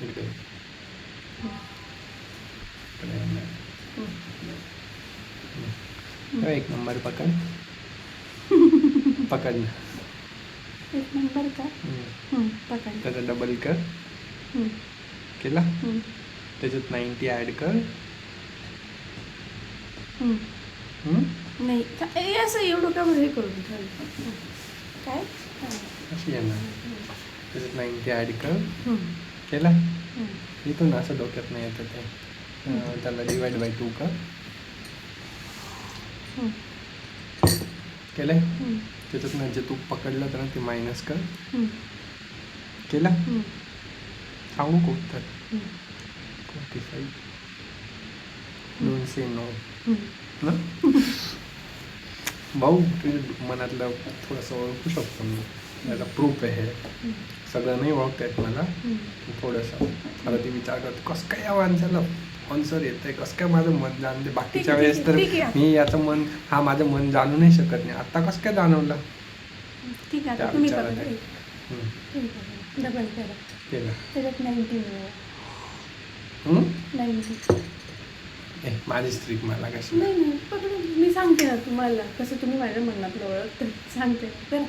इकडे. एक नंबर पकड. पकड ना. एक नंबर का पकड. त्याचा डबल कर. केला. त्याच्यात 90 ॲड कर. नाही असं एवढं का हे करून काय अशी येणार. त्याच्यात 90 ॲड कर. केला. इथून असं डोक्यात नाही येतं ते. त्याला डिवाइड बाय 2 कर. केलंय. त्याच्यात जे तू पकडलं तर ते मायनस कर. केला. सांगू का उत्तर? 45. 209 ना. भाऊ तुझ्या मनातलं थोडंसं ओळखू शकतो मी. याचा प्रूफ आहे हे. सगळं नाही ओळखता येत मला. थोडंसं मला ती विचार करतो कसं काय या माणसाला आन्सर येत आहे, कसं काय माझं मन जाणते. बाकीच्या वेळेस तर मी याचं मन माझं मन जाणू नाही शकत नाही. आता कसं काय जाणवलं. ठीक आहे तुम्ही डबल करा. केलं. त्याच्यात 90 माझीच ट्रिक मला कशी. नाही पकडून मी सांगते ना तुम्हाला कसं तुम्ही माझ्या मनातलं ओळखत सांगते करा.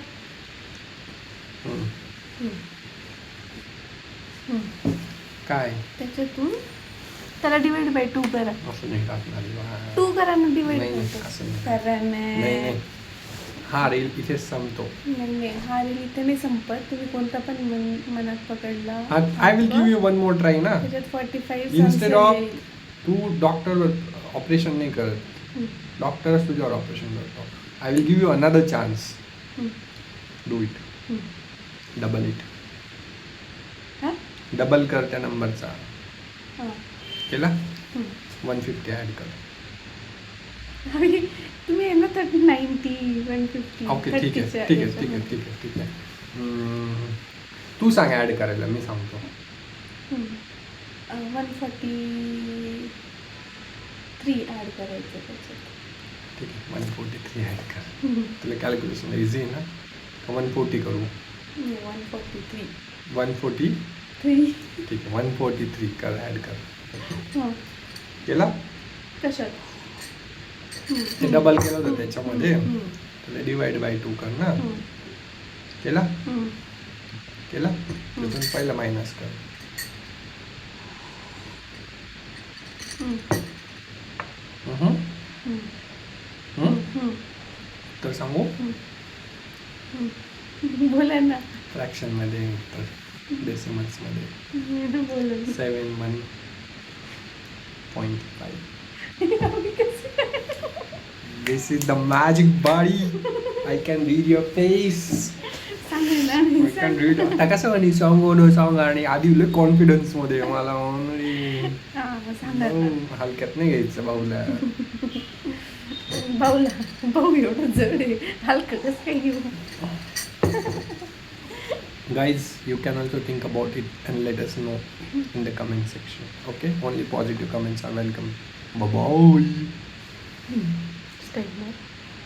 काय त्याच्यातून त्याला डिवाइड बाय 2 करा. असं नाही टाकणार. 2 करा ना डिवाइड नाही करा ना. हा रील इथे संपतो. नाही हा रील इथे नाही संपत. तुम्ही कोणता पण मनात पकडला. I will give you one more try ना. त्याच्यात 45 इन्स्टेड ऑफ तू डॉक्टर ऑपरेशन नाही करत. डॉक्टरच तुझ्यावर ऑपरेशन करतो. I will give you another chance. Do it. Double it. Double कर त्या नंबरचा. केला. 150 ॲड कर. तुम्ही आहे ना 90 150. ओके ठीक आहे. तू सांग ॲड करायला. मी सांगतो. 143 ॲड करायचं त्याच्यात. ठीक आहे 143 ॲड कर. तुला कॅल्क्युलेशन इझी आहे ना. 140 करू. 143 143 ठीक आहे 143 कर ॲड कर. केला. कशात ते डबल केलं होतं त्याच्यामध्ये. त्याला डिवाइड बाय 2 कर ना. केला. त्यातून पहिलं मायनस कर. तर सांगू बोला ना. फ्रॅक्शन मध्ये तर डेसिमल्स मध्ये 71.5. This is the magic body. I can read your face. I can read. आता कसं म्हणे सॉंग आणि आधी लय कॉन्फिडन्स मध्ये मला हलक्यात नाही घ्यायचं भाऊला. भाऊ एवढं जड आहे हलकं कसं काय घेऊ. Guys, you can also think about it and let us know in the comment section. Okay? Only positive comments are welcome. Bye bye. Stay more.